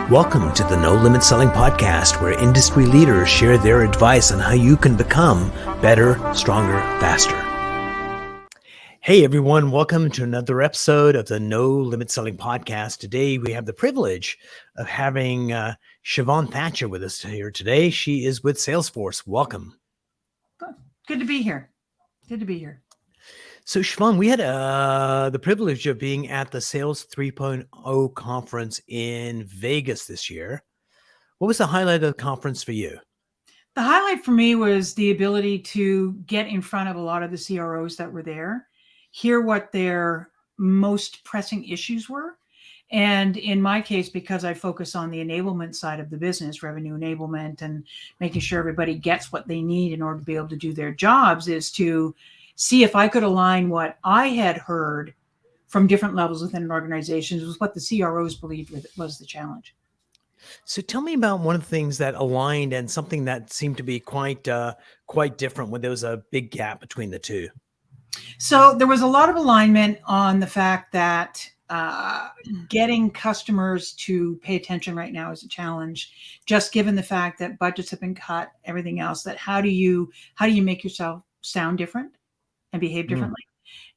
Welcome to the No Limit Selling Podcast, where industry leaders share their advice on how you can become better, stronger, faster. Hey everyone, welcome to another episode of the No Limit Selling Podcast. Today we have the privilege of having Siobhan Thatcher with us here today. She is with Salesforce. Welcome. Good to be here. Good to be here. So Siobhan, we had the privilege of being at the Sales 3.0 conference in Vegas this year. What was the highlight of the conference for you? The highlight for me was the ability to get in front of a lot of the CROs that were there, hear what their most pressing issues were. And in my case, because I focus on the enablement side of the business, revenue enablement, and making sure everybody gets what they need in order to be able to do their jobs, is to see if I could align what I had heard from different levels within an organization with what the CROs believed was the challenge. So tell me about one of the things that aligned and something that seemed to be quite different when there was a big gap between the two. So there was a lot of alignment on the fact that getting customers to pay attention right now is a challenge, just given the fact that budgets have been cut, everything else. That how do you make yourself sound different and behave differently?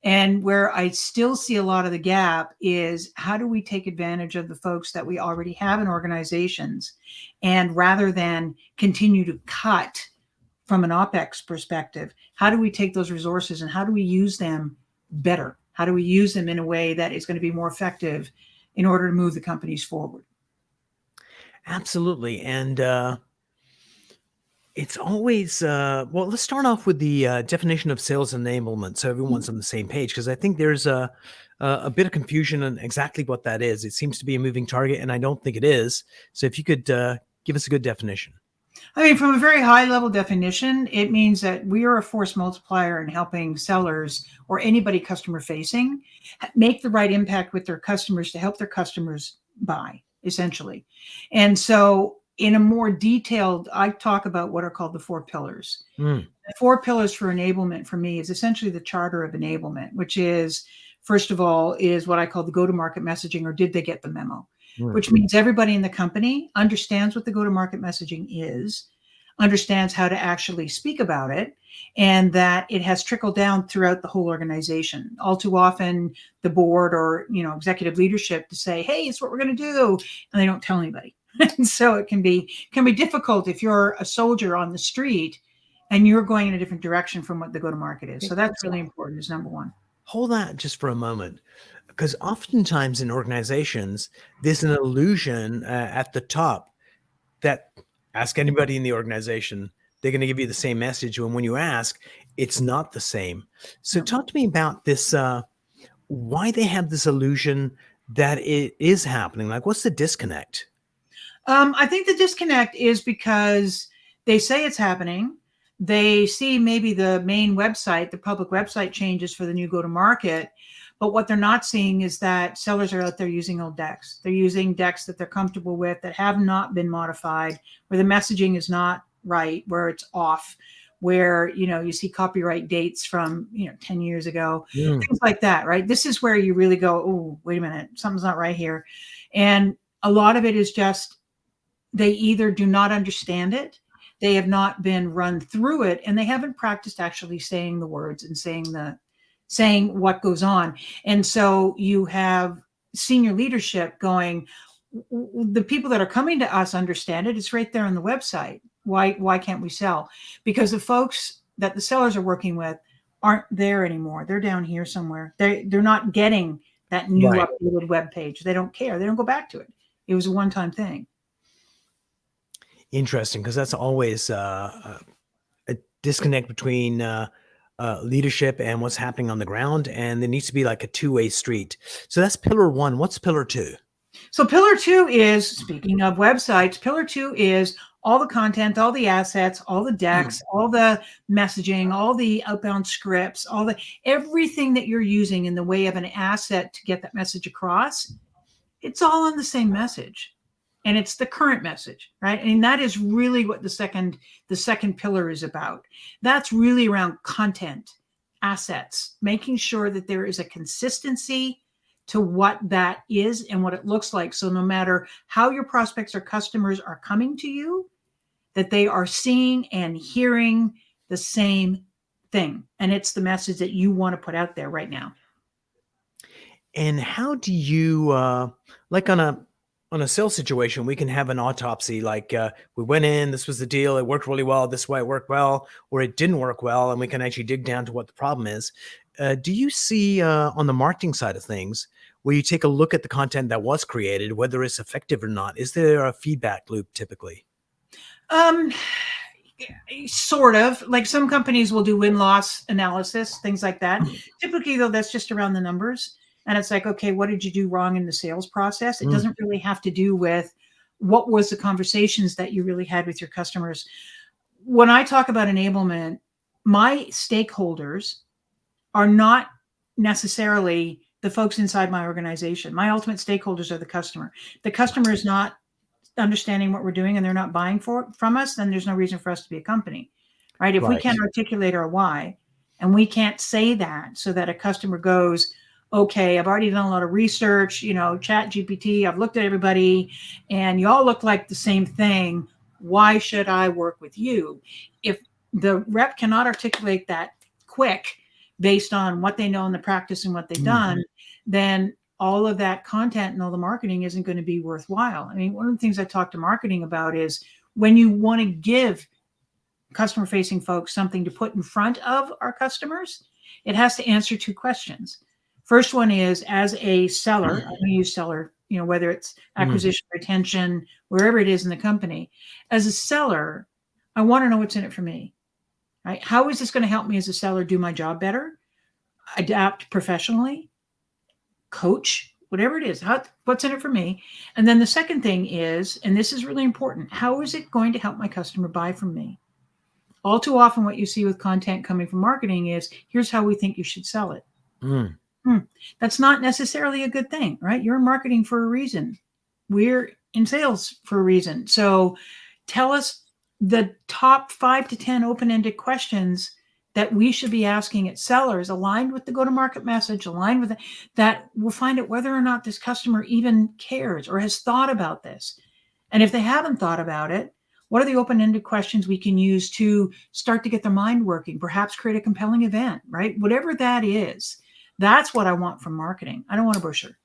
And where I still see a lot of the gap is, how do we take advantage of the folks that we already have in organizations, and rather than continue to cut from an OpEx perspective, how do we take those resources and how do we use them better? How do we use them in a way that is going to be more effective in order to move the companies forward? Absolutely. And it's always, well, let's start off with the definition of sales enablement so everyone's on the same page, because I think there's a bit of confusion on exactly what that is. It seems to be a moving target, and I don't think it is. So if you could give us a good definition. I mean, from a very high level definition, it means that we are a force multiplier in helping sellers or anybody customer facing make the right impact with their customers to help their customers buy, essentially. And so in a more detailed, I talk about what are called the 4 pillars. The 4 pillars for enablement for me is essentially the charter of enablement, which is, first of all, is what I call the go-to-market messaging, or did they get the memo? Which means everybody in the company understands what the go-to-market messaging is, understands how to actually speak about it, and that it has trickled down throughout the whole organization. All too often, the board or executive leadership to say, "Hey, it's what we're going to do," and they don't tell anybody. And so it can be difficult if you're a soldier on the street and you're going in a different direction from what the go-to-market is. So that's really important, is number one. Hold that just for a moment, because oftentimes in organizations, there's an illusion at the top that, ask anybody in the organization, they're going to give you the same message. And when you ask, it's not the same. So talk to me about this, why they have this illusion that it is happening. Like, what's the disconnect? I think the disconnect is because they say it's happening. They see maybe the main website, the public website changes for the new go-to-market. But what they're not seeing is that sellers are out there using old decks. They're using decks that they're comfortable with, that have not been modified, where the messaging is not right, where it's off, where, you see copyright dates from, 10 years ago, things like that, right? This is where you really go, oh, wait a minute, something's not right here. And a lot of it is just, they either do not understand it, they have not been run through it, and they haven't practiced actually saying the words and saying what goes on. And so you have senior leadership going, the people that are coming to us understand it. It's right there on the website. Why can't we sell? Because the folks that the sellers are working with aren't there anymore. They're down here somewhere. They're not getting that new updated web page. They don't care. They don't go back to it. It was a one-time thing. Interesting, because that's always a disconnect between leadership and what's happening on the ground, and there needs to be like a two-way street. So that's pillar 1. What's pillar 2? So pillar 2 is, speaking of websites, pillar 2 is all the content, all the assets, all the decks, all the messaging, all the outbound scripts, everything that you're using in the way of an asset to get that message across. It's all on the same message. And it's the current message, right? And that is really what the second pillar is about. That's really around content, assets, making sure that there is a consistency to what that is and what it looks like. So no matter how your prospects or customers are coming to you, that they are seeing and hearing the same thing. And it's the message that you want to put out there right now. And how do you, like on a sales situation, we can have an autopsy, like we went in, this was the deal, it worked really well, this way it worked well, or it didn't work well, and we can actually dig down to what the problem is. Do you see on the marketing side of things, where you take a look at the content that was created, whether it's effective or not? Is there a feedback loop typically? Sort of. Like some companies will do win-loss analysis, things like that. Typically, though, that's just around the numbers. And it's like, okay, what did you do wrong in the sales process? It doesn't really have to do with what was the conversations that you really had with your customers. When I talk about enablement, my stakeholders are not necessarily the folks inside my organization. My ultimate stakeholders are the customer. The customer is not understanding what we're doing and they're not buying from us, then there's no reason for us to be a company, right? If we can't articulate our why and we can't say that so that a customer goes, okay, I've already done a lot of research, chat GPT, I've looked at everybody and y'all look like the same thing. Why should I work with you? If the rep cannot articulate that quick based on what they know in the practice and what they've done, then all of that content and all the marketing isn't going to be worthwhile. I mean, one of the things I talk to marketing about is when you want to give customer facing folks something to put in front of our customers, it has to answer two questions. First one is, as a seller, I'm going to use seller, whether it's acquisition, retention, wherever it is in the company. As a seller, I want to know what's in it for me, right? How is this going to help me as a seller do my job better, adapt professionally, coach, whatever it is, what's in it for me? And then the second thing is, and this is really important, how is it going to help my customer buy from me? All too often what you see with content coming from marketing is, here's how we think you should sell it. That's not necessarily a good thing, right? You're in marketing for a reason. We're in sales for a reason. So tell us the top 5 to 10 open-ended questions that we should be asking at sellers, aligned with the go-to-market message, aligned with that we'll find out whether or not this customer even cares or has thought about this. And if they haven't thought about it, what are the open-ended questions we can use to start to get their mind working, perhaps create a compelling event, right? Whatever that is, that's what I want from marketing. I don't want a brochure.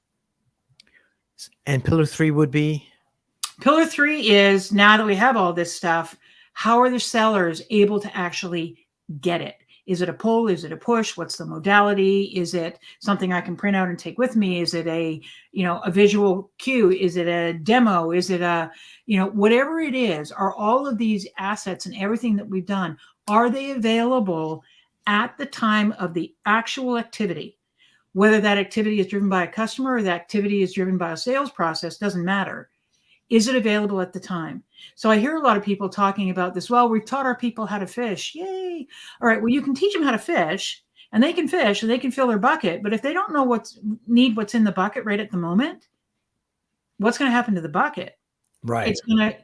And pillar 3 would be? Pillar 3 is, now that we have all this stuff, how are the sellers able to actually get it? Is it a pull? Is it a push? What's the modality? Is it something I can print out and take with me? Is it a visual cue? Is it a demo? Is it a, whatever it is, are all of these assets and everything that we've done, are they available at the time of the actual activity? Whether that activity is driven by a customer or that activity is driven by a sales process, doesn't matter. Is it available at the time? So I hear a lot of people talking about this. Well, we've taught our people how to fish. Yay. All right. Well, you can teach them how to fish and they can fish and they can fill their bucket. But if they don't know what's in the bucket right at the moment, what's going to happen to the bucket? Right. It's going to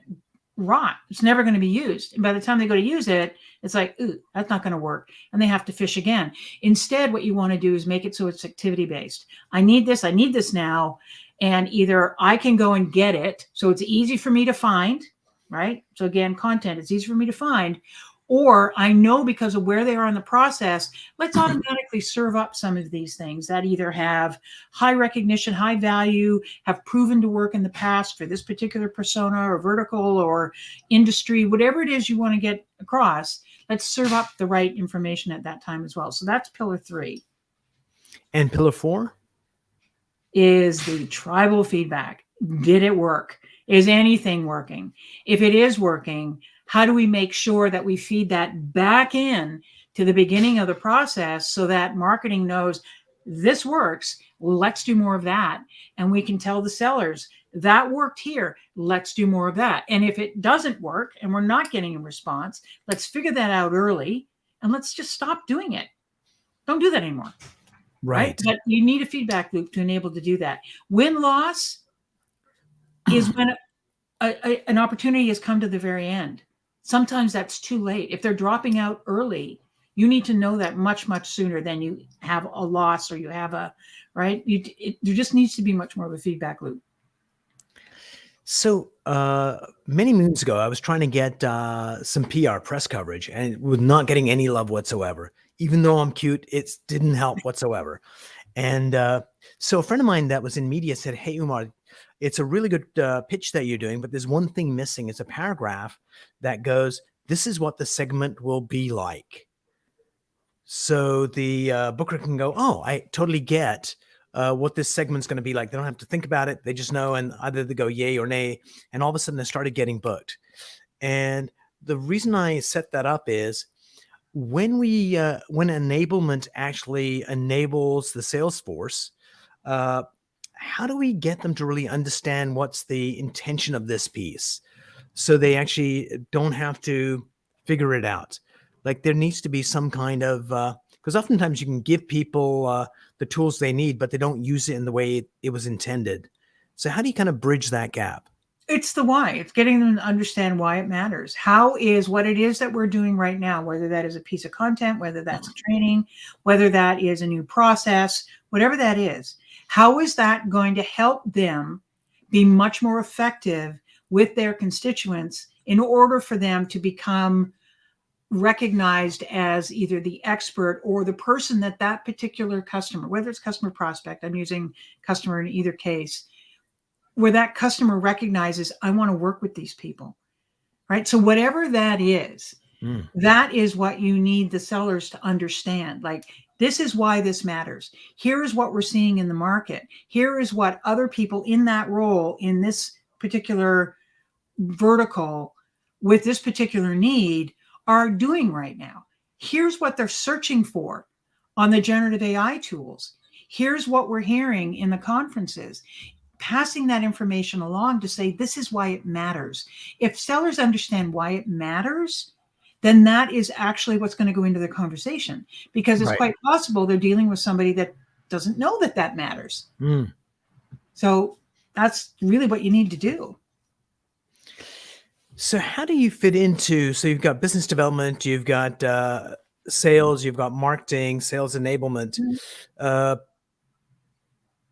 rot. It's never going to be used. And by the time they go to use it, it's like, ooh, that's not going to work. And they have to fish again. Instead, what you want to do is make it so it's activity based. I need this now. And either I can go and get it, so it's easy for me to find, right? So again, content, it's easy for me to find, or I know because of where they are in the process, let's automatically serve up some of these things that either have high recognition, high value, have proven to work in the past for this particular persona or vertical or industry, whatever it is you want to get across, let's serve up the right information at that time as well. So that's pillar 3. And pillar 4? Is the tribal feedback. Did it work? Is anything working? If it is working, how do we make sure that we feed that back in to the beginning of the process so that marketing knows this works, let's do more of that. And we can tell the sellers that worked here, let's do more of that. And if it doesn't work and we're not getting a response, let's figure that out early and let's just stop doing it. Don't do that anymore. Right. But you need a feedback loop to enable to do that. Win-loss is when an opportunity has come to the very end. Sometimes that's too late. If they're dropping out early, You need to know that much, much sooner than you have a loss or you have a, right? There just needs to be much more of a feedback loop. So many moons ago, I was trying to get some PR press coverage and was not getting any love whatsoever. Even though I'm cute, it didn't help whatsoever. And so a friend of mine that was in media said, "Hey, Umar, it's a really good pitch that you're doing, but there's one thing missing. It's a paragraph that goes, 'This is what the segment will be like.'" So the booker can go, "Oh, I totally get what this segment's going to be like." They don't have to think about it. They just know, and either they go yay or nay. And all of a sudden they started getting booked. And the reason I set that up is when when enablement actually enables the sales force, how do we get them to really understand what's the intention of this piece so they actually don't have to figure it out? Like there needs to be some kind of because oftentimes you can give people the tools they need, but they don't use it in the way it was intended. So how do you kind of bridge that gap? It's the why. It's getting them to understand why it matters. How is what it is that we're doing right now, whether that is a piece of content, whether that's a training, whether that is a new process, whatever that is, how is that going to help them be much more effective with their constituents in order for them to become recognized as either the expert or the person that that particular customer, whether it's customer prospect, I'm using customer in either case, where that customer recognizes, I want to work with these people, right? So whatever that is what you need the sellers to understand. Like, this is why this matters. Here is what we're seeing in the market. Here is what other people in that role, in this particular vertical, with this particular need are doing right now. Here's what they're searching for on the generative AI tools. Here's what we're hearing in the conferences. Passing that information along to say, this is why it matters. If sellers understand why it matters, then that is actually what's going to go into the conversation, because it's quite possible they're dealing with somebody that doesn't know that that matters. So that's really what you need to do. So how do you fit into, so you've got business development, you've got sales, you've got marketing, sales enablement.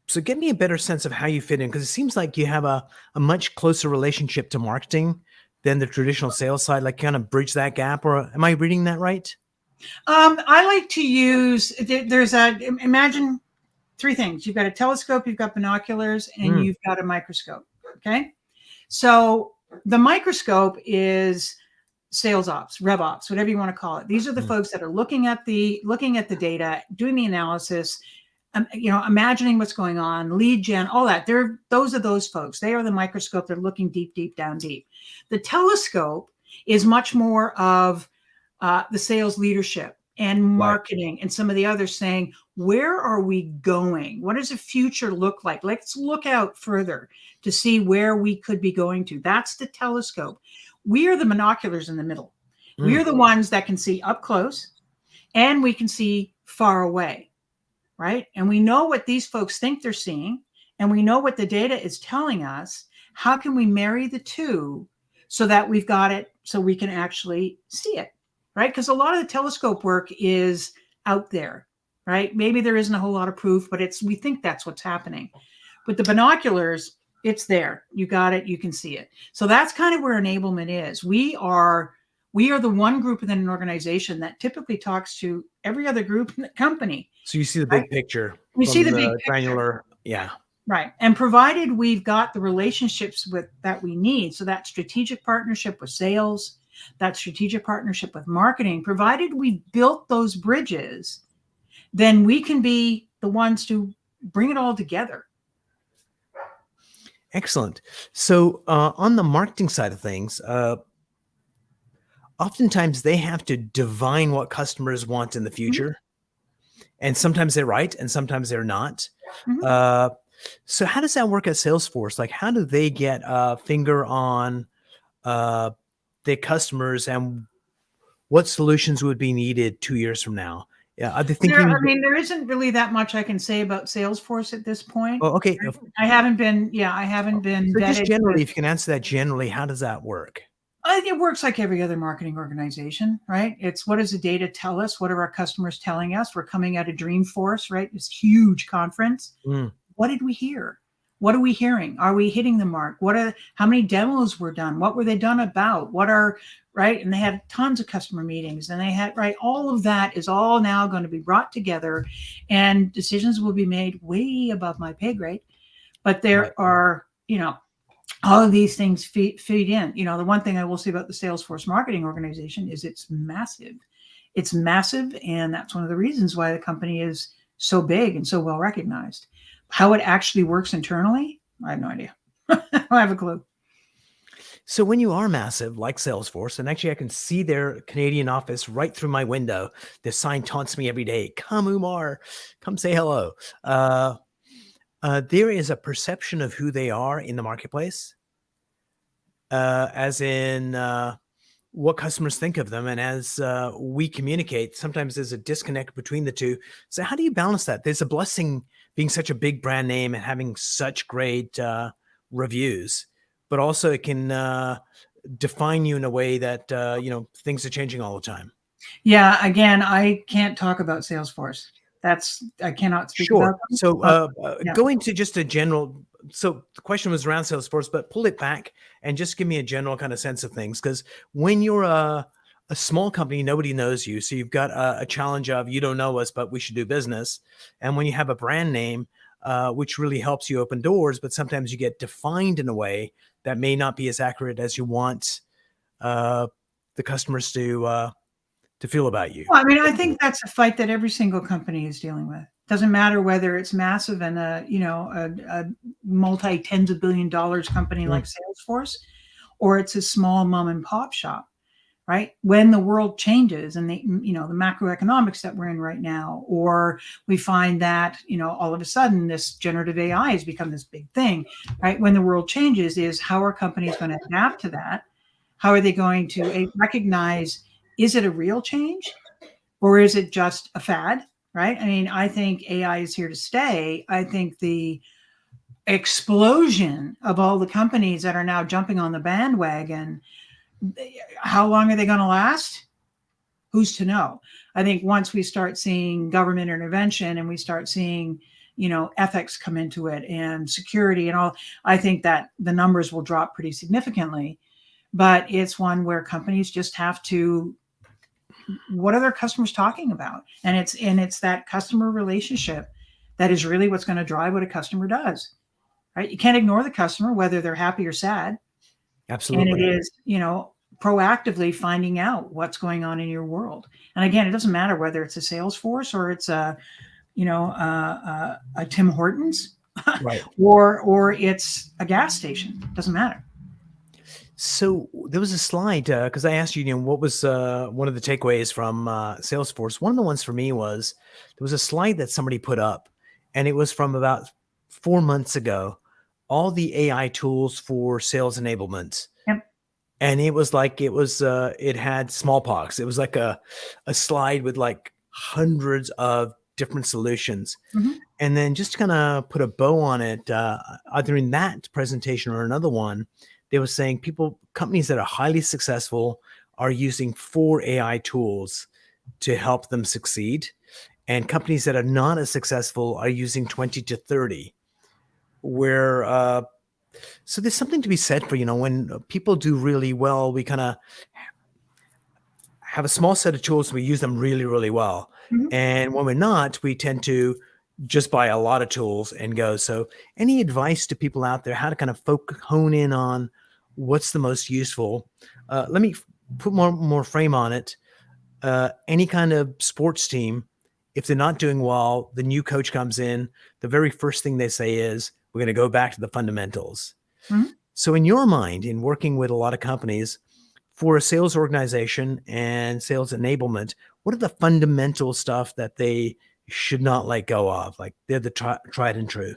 So get me a better sense of how you fit in, because it seems like you have a much closer relationship to marketing than the traditional sales side, like kind of bridge that gap, or am I reading that right? I like to use, imagine three things. You've got a telescope, you've got binoculars, and you've got a microscope, okay? So the microscope is sales ops, rev ops, whatever you want to call it. These are the folks that are looking at the data, doing the analysis, imagining what's going on, lead gen, all that. Those are those folks. They are the microscope. They're looking deep, deep down deep. The telescope is much more of the sales leadership and marketing and some of the others saying, where are we going? What does the future look like? Let's look out further to see where we could be going to. That's the telescope. We are the binoculars in the middle. We are the ones that can see up close and we can see far away, right? And we know what these folks think they're seeing, and we know what the data is telling us. How can we marry the two so that we've got it so we can actually see it, right? Because a lot of the telescope work is out there, right? Maybe there isn't a whole lot of proof, but we think that's what's happening. With the binoculars, it's there. You got it. You can see it. So that's kind of where enablement is. We are the one group within an organization that typically talks to every other group in the company. So you see the big picture. We see the big granular. Yeah. Right. And provided we've got the relationships that we need, so that strategic partnership with sales, that strategic partnership with marketing, provided we built those bridges, then we can be the ones to bring it all together. Excellent. So on the marketing side of things, oftentimes they have to divine what customers want in the future. And sometimes they're right, and sometimes they're not. So how does that work at Salesforce? Like, how do they get a finger on their customers and what solutions would be needed 2 years from now? Yeah, are they thinking? There isn't really that much I can say about Salesforce at this point. Oh, okay. I haven't been So just generally, if you can answer that generally, how does that work? I think it works like every other marketing organization, right? It's what does the data tell us? What are our customers telling us? We're coming out of Dreamforce, right? This huge conference. Mm, What did we hear? What are we hearing? Are we hitting the mark? How many demos were done? What were they done about? Right? And they had tons of customer meetings, and they had, right? All of that is all now going to be brought together, and decisions will be made way above my pay grade. But there right. are, all of these things feed in. The one thing I will say about the Salesforce marketing organization is it's massive. It's massive, and that's one of the reasons why the company is so big and so well recognized. How it actually works internally, I have no idea. I don't have a clue. So when you are massive like Salesforce, and actually I can see their Canadian office right through my window, the sign taunts me every day, "Come Umar, come say hello." There is a perception of who they are in the marketplace, as in what customers think of them. And as we communicate, sometimes there's a disconnect between the two. So how do you balance that? There's a blessing being such a big brand name and having such great reviews, but also it can define you in a way that, things are changing all the time. Yeah, again, I can't talk about Salesforce. I cannot speak Sure. about them. So Yeah. going to just a general, so the question was around Salesforce, but pull it back and just give me a general kind of sense of things. Because when you're a small company, nobody knows you. So you've got a challenge of, you don't know us, but we should do business. And when you have a brand name, which really helps you open doors, but sometimes you get defined in a way that may not be as accurate as you want the customers to feel about you. Well, I mean, I think that's a fight that every single company is dealing with. Doesn't matter whether it's massive and a multi tens of billion dollars company like Salesforce, or it's a small mom and pop shop, right? When the world changes and the macroeconomics that we're in right now, or we find that, all of a sudden this generative AI has become this big thing, right? When the world changes, is how are companies going to adapt to that? How are they going to recognize, is it a real change or is it just a fad? Right? I mean, I think AI is here to stay. I think the explosion of all the companies that are now jumping on the bandwagon, how long are they going to last? Who's to know? I think once we start seeing government intervention and we start seeing, ethics come into it and security and all, I think that the numbers will drop pretty significantly. But it's one where companies just have to, what are their customers talking about? And it's that customer relationship that is really what's going to drive what a customer does, right? You can't ignore the customer, whether they're happy or sad. Absolutely. And it is, proactively finding out what's going on in your world. And again, it doesn't matter whether it's a Salesforce or it's a Tim Hortons, Right. or it's a gas station. It doesn't matter. So there was a slide because I asked you, what was one of the takeaways from Salesforce? One of the ones for me was there was a slide that somebody put up, and it was from about 4 months ago. All the AI tools for sales enablement, Yep. and it was like it had smallpox. It was like a slide with like hundreds of different solutions, and then just kind of put a bow on it, either in that presentation or another one. They were saying companies that are highly successful are using 4 AI tools to help them succeed. And companies that are not as successful are using 20 to 30. So there's something to be said for, when people do really well, we kind of have a small set of tools, we use them really, really well. And when we're not, we tend to just buy a lot of tools and go. So any advice to people out there, how to kind of hone in on what's the most useful? Let me put more frame on it. Any kind of sports team, if they're not doing well, the new coach comes in, the very first thing they say is, we're going to go back to the fundamentals. So in your mind, in working with a lot of companies, for a sales organization and sales enablement, what are the fundamental stuff that they should not let go of? Like they're the tried and true.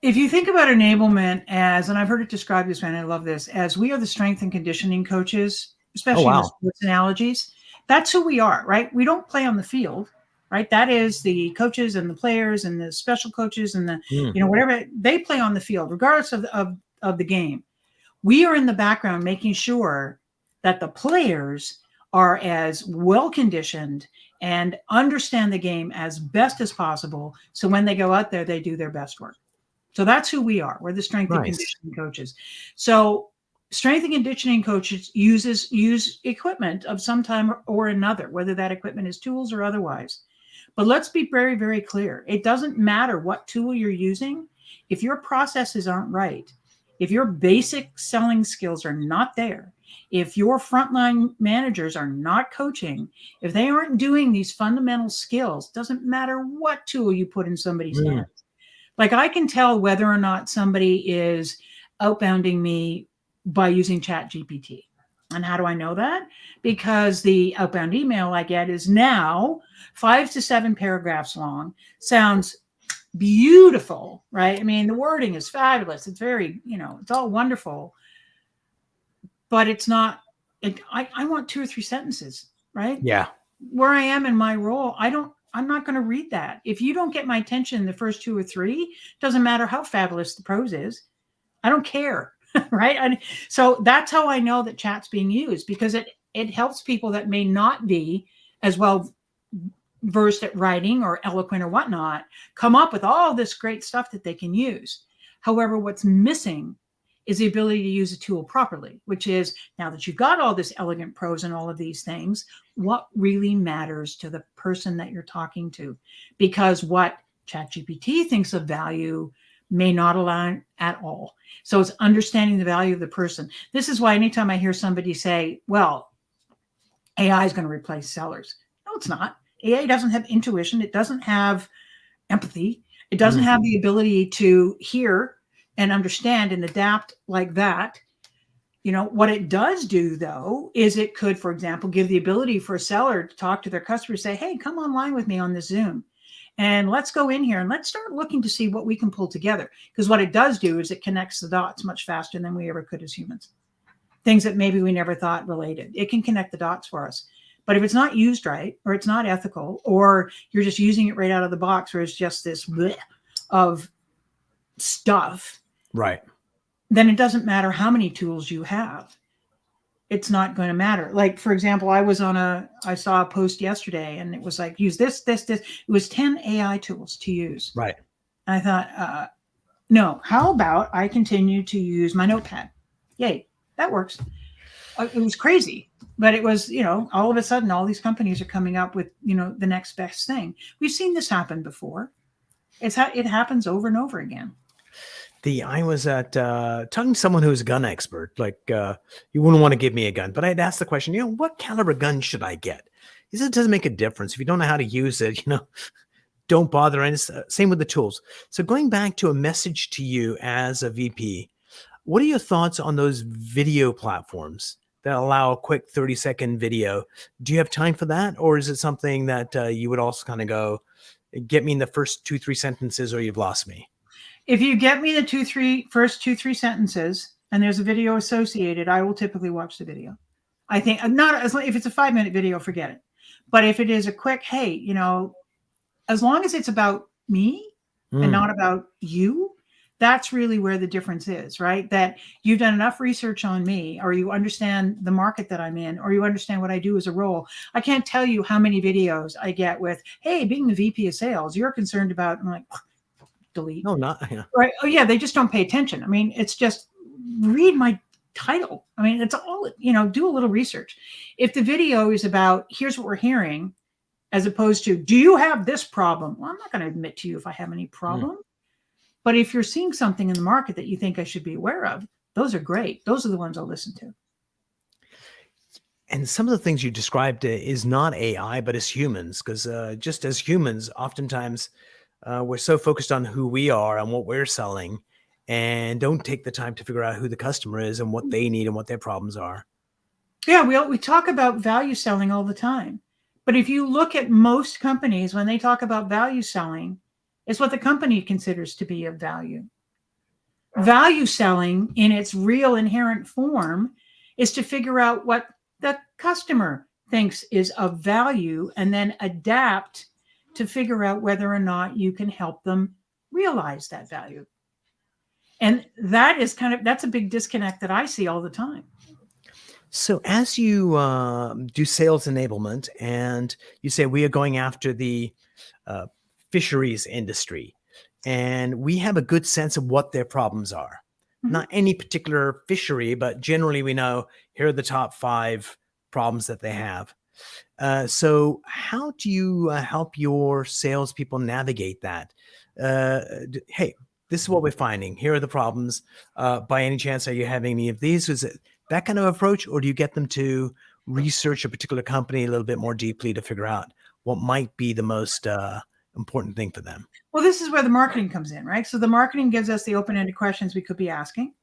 If you think about enablement as, and I've heard it described this way, and I love this, as we are the strength and conditioning coaches, especially in the sports analogies, that's who we are, right? We don't play on the field, right? That is the coaches and the players and the special coaches and the, whatever, they play on the field, regardless of the game. We are in the background making sure that the players are as well conditioned and understand the game as best as possible. So when they go out there, they do their best work. So that's who we are. We're the strength and conditioning coaches. So strength and conditioning coaches use equipment of some time or another, whether that equipment is tools or otherwise. But let's be very, very clear. It doesn't matter what tool you're using. If your processes aren't right, if your basic selling skills are not there, if your frontline managers are not coaching, if they aren't doing these fundamental skills, doesn't matter what tool you put in somebody's hands. Like I can tell whether or not somebody is outbounding me by using ChatGPT. And how do I know that? Because the outbound email I get is now 5 to 7 paragraphs long, sounds beautiful, right? I mean, the wording is fabulous. It's very, it's all wonderful, but it's not, I want 2 or 3 sentences, right? Yeah. Where I am in my role, I'm not going to read that. If you don't get my attention in the first 2 or 3, doesn't matter how fabulous the prose is. I don't care. Right. So that's how I know that chat's being used, because it helps people that may not be as well versed at writing or eloquent or whatnot come up with all this great stuff that they can use. However, what's missing is the ability to use a tool properly, which is, now that you've got all this elegant prose and all of these things, what really matters to the person that you're talking to? Because what ChatGPT thinks of value may not align at all. So it's understanding the value of the person. This is why anytime I hear somebody say, well, AI is going to replace sellers. No, it's not. AI doesn't have intuition. It doesn't have empathy. It doesn't have the ability to hear and understand and adapt like that. What it does do, though, is it could, for example, give the ability for a seller to talk to their customer, say, hey, come online with me on this Zoom. And let's go in here and let's start looking to see what we can pull together. Because what it does do is it connects the dots much faster than we ever could as humans. Things that maybe we never thought related. It can connect the dots for us. But if it's not used right, or it's not ethical, or you're just using it right out of the box, where it's just this bleh of stuff, right, then it doesn't matter how many tools you have. It's not going to matter. Like, for example, I saw a post yesterday and it was like, use this. It was 10 AI tools to use. Right. And I thought, no, how about I continue to use my notepad? Yay, that works. It was crazy, but it was, all of a sudden, all these companies are coming up with, the next best thing. We've seen this happen before. It happens over and over again. I was talking to someone who's a gun expert. Like, you wouldn't want to give me a gun, but I'd ask the question, what caliber gun should I get? He said it doesn't make a difference. If you don't know how to use it, don't bother. And it's same with the tools. So going back to a message to you as a VP, what are your thoughts on those video platforms that allow a quick 30-second video? Do you have time for that? Or is it something that you would also kind of go, get me in the first 2-3 sentences or you've lost me? If you get me the first 2-3 sentences and there's a video associated, I will typically watch the video. I think if it's a 5-minute video, forget it. But if it is a quick, hey, as long as it's about me and not about you, that's really where the difference is, right? That you've done enough research on me, or you understand the market that I'm in, or you understand what I do as a role. I can't tell you how many videos I get with, hey, being the VP of sales, you're concerned about, I'm like, delete. No, not, yeah. Right. Oh yeah. They just don't pay attention. I mean, it's just read my title. I mean, it's all, do a little research. If the video is about, here's what we're hearing, as opposed to, do you have this problem? Well, I'm not going to admit to you if I have any problem. But if you're seeing something in the market that you think I should be aware of, those are great. Those are the ones I'll listen to. And some of the things you described is not AI, but as humans, because just as humans, oftentimes we're so focused on who we are and what we're selling, and don't take the time to figure out who the customer is and what they need and what their problems are. Yeah, we talk about value selling all the time. But if you look at most companies, when they talk about value selling, it's what the company considers to be of value. Value selling in its real inherent form is to figure out what the customer thinks is of value and then adapt to figure out whether or not you can help them realize that value. And that is that's a big disconnect that I see all the time. So as you do sales enablement and you say we are going after the uh, fisheries industry, and we have a good sense of what their problems are. Mhm. Not any particular fishery, but generally we know here are the top 5 problems that they have. So how do you help your salespeople navigate that? Hey, this is what we're finding. Here are the problems. By any chance, are you having any of these? Is it that kind of approach, or do you get them to research a particular company a little bit more deeply to figure out what might be the most important thing for them? Well, this is where the marketing comes in, right? So the marketing gives us the open-ended questions we could be asking,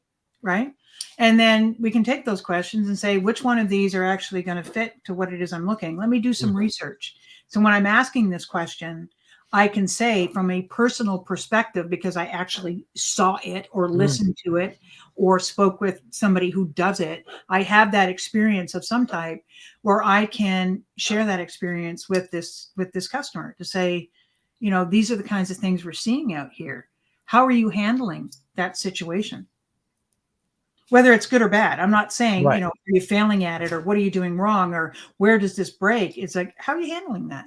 right? And then we can take those questions and say, which one of these are actually going to fit to what it is I'm looking? Let me do some research. So when I'm asking this question, I can say from a personal perspective, because I actually saw it or listened to it or spoke with somebody who does it, I have that experience of some type where I can share that experience with this customer to say, these are the kinds of things we're seeing out here. How are you handling that situation? Whether it's good or bad. I'm not saying, Right. are you failing at it or what are you doing wrong or where does this break? It's like, how are you handling that?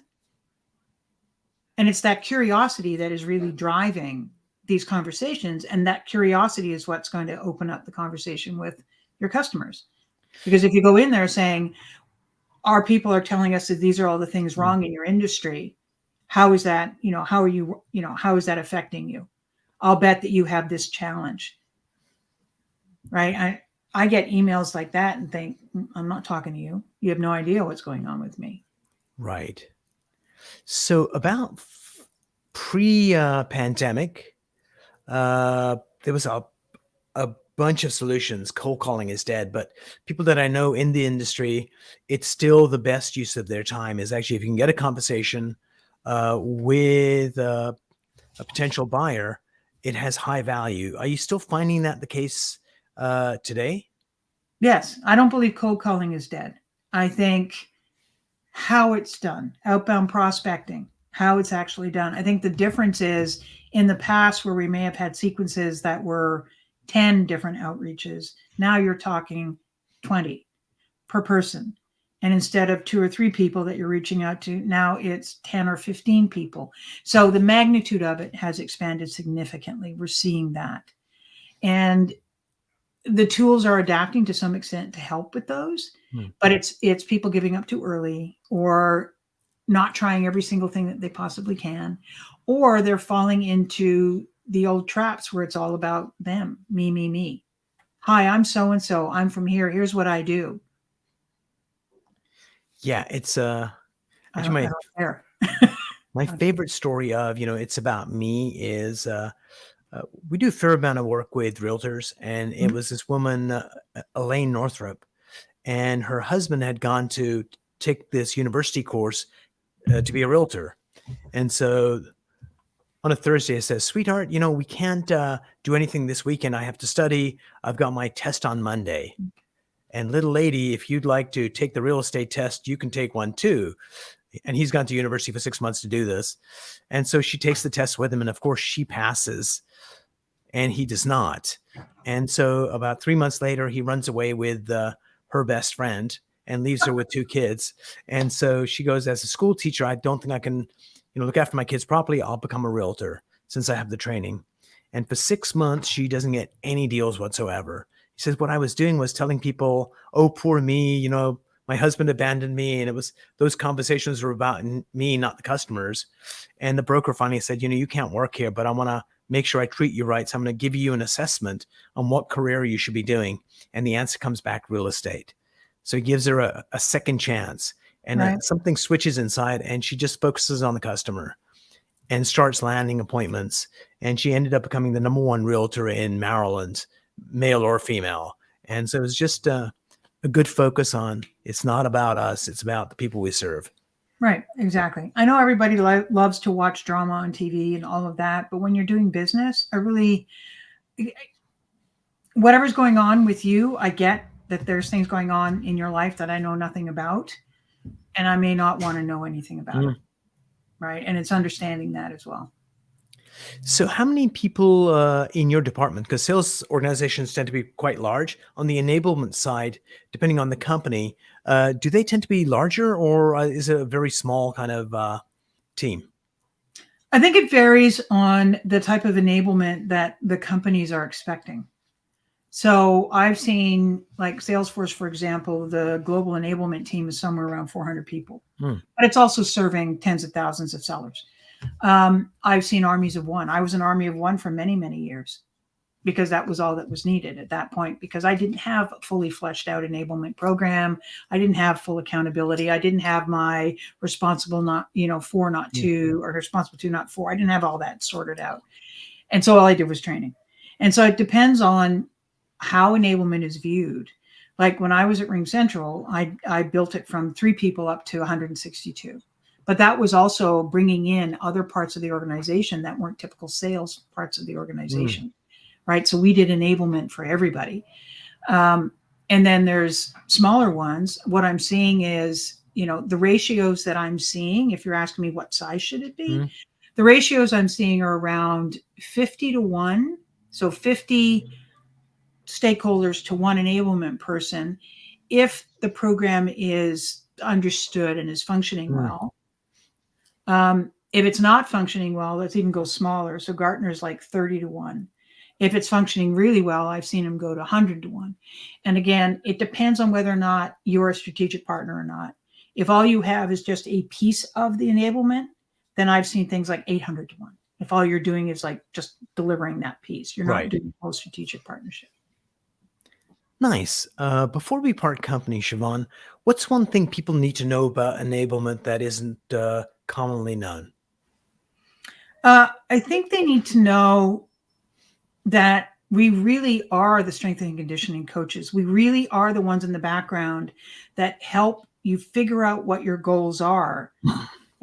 And it's that curiosity that is really driving these conversations. And that curiosity is what's going to open up the conversation with your customers. Because if you go in there saying, our people are telling us that these are all the things wrong in your industry, how is that, how are you, how is that affecting you? I'll bet that you have this challenge, right? I get emails like that and think, I'm not talking to you. You have no idea what's going on with me. Right. So about pre-pandemic, there was a bunch of solutions. Cold calling is dead, but people that I know in the industry, it's still the best use of their time is actually if you can get a conversation with a potential buyer, it has high value. Are you still finding that the case today? Yes, I don't believe cold calling is dead. I think how it's done, outbound prospecting, how it's actually done. I think the difference is in the past where we may have had sequences that were 10 different outreaches, now you're talking 20 per person. And instead of 2 or 3 people that you're reaching out to, now it's 10 or 15 people. So the magnitude of it has expanded significantly. We're seeing that. And the tools are adapting to some extent to help with those, but it's people giving up too early or not trying every single thing that they possibly can, or they're falling into the old traps where it's all about them, me, me, me. Hi, I'm so and so. I'm from here. Here's what I do. Yeah, it's I actually don't care. my favorite story of, it's about me is we do a fair amount of work with realtors, and it was this woman, Elaine Northrup, and her husband had gone to take this university course to be a realtor. And so on a Thursday, I says, sweetheart, we can't do anything this weekend. I have to study. I've got my test on Monday. And little lady, if you'd like to take the real estate test, you can take one too. And he's gone to university for 6 months to do this. And so she takes the test with him. And of course, she passes and he does not. And so about 3 months later, he runs away with her best friend and leaves her with 2 kids. And so she goes, as a school teacher, I don't think I can, look after my kids properly. I'll become a realtor since I have the training. And for 6 months, she doesn't get any deals whatsoever. He says, what I was doing was telling people, oh, poor me, my husband abandoned me. And it was, those conversations were about me, not the customers. And the broker finally said, you can't work here, but I want to make sure I treat you right. So I'm going to give you an assessment on what career you should be doing. And the answer comes back real estate. So he gives her a second chance, and something switches inside, and she just focuses on the customer and starts landing appointments. And she ended up becoming the #1 realtor in Maryland, male or female. And so it was just a good focus on, it's not about us, it's about the people we serve. Right, exactly. I know everybody loves to watch drama on TV and all of that, but when you're doing business, whatever's going on with you, I get that there's things going on in your life that I know nothing about, and I may not want to know anything about it. Right. And it's understanding that as well. So, how many people in your department? Because sales organizations tend to be quite large. On the enablement side, depending on the company, do they tend to be larger, or is it a very small kind of team? I think it varies on the type of enablement that the companies are expecting. So I've seen, like Salesforce, for example, the global enablement team is somewhere around 400 people, Hmm. but it's also serving tens of thousands of sellers. I've seen armies of one. I was an army of one for many, many years because that was all that was needed at that point, because I didn't have a fully fleshed out enablement program. I didn't have full accountability. I didn't have my responsible not, for not to, or responsible to not for. I didn't have all that sorted out. And so all I did was training. And so it depends on how enablement is viewed. Like when I was at Ring Central, I built it from 3 people up to 162. But that was also bringing in other parts of the organization that weren't typical sales parts of the organization, right? So we did enablement for everybody. And then there's smaller ones. What I'm seeing is, the ratios that I'm seeing, if you're asking me what size should it be, the ratios I'm seeing are around 50 to 1. So 50 stakeholders to 1 enablement person if the program is understood and is functioning well. If it's not functioning well, let's even go smaller. So Gartner's like 30 to 1. If it's functioning really well, I've seen them go to 100 to 1. And again, it depends on whether or not you're a strategic partner or not. If all you have is just a piece of the enablement, then I've seen things like 800 to 1. If all you're doing is like just delivering that piece, you're not doing a whole strategic partnership. Nice. Before we part company, Siobhan, what's one thing people need to know about enablement that isn't commonly known? I think they need to know that we really are the strength and conditioning coaches. We really are the ones in the background that help you figure out what your goals are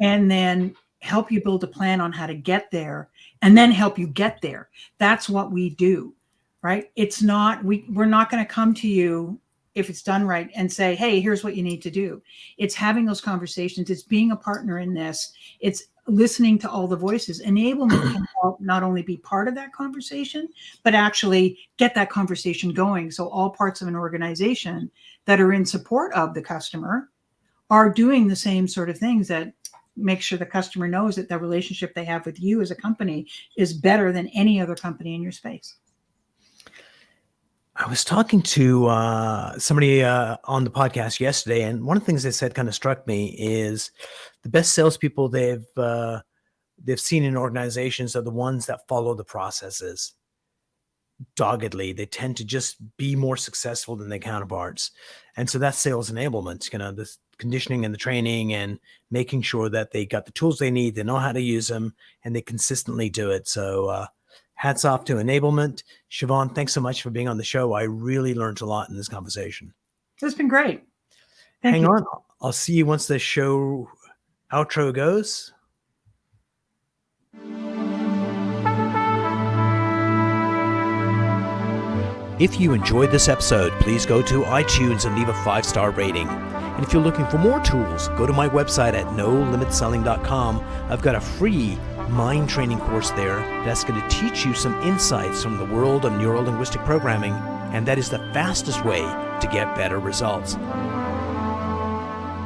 and then help you build a plan on how to get there and then help you get there. That's what we do, right? It's not, we're not going to come to you if it's done right and say, hey, here's what you need to do. It's having those conversations. It's being a partner in this. It's listening to all the voices. Enablement can help not only be part of that conversation, but actually get that conversation going. So all parts of an organization that are in support of the customer are doing the same sort of things that make sure the customer knows that the relationship they have with you as a company is better than any other company in your space. I was talking to somebody on the podcast yesterday, and one of the things they said kind of struck me is the best salespeople they've seen in organizations are the ones that follow the processes doggedly. They tend to just be more successful than their counterparts, and so that's sales enablement. The conditioning and the training, and making sure that they got the tools they need, they know how to use them, and they consistently do it. So. Hats off to enablement. Siobhan, thanks so much for being on the show. I really learned a lot in this conversation. It's been great. Hang on. I'll see you once the show outro goes. If you enjoyed this episode, please go to iTunes and leave a 5-star rating. And if you're looking for more tools, go to my website at nolimitselling.com. I've got a free mind training course there that's going to teach you some insights from the world of neuro-linguistic programming, and that is the fastest way to get better results.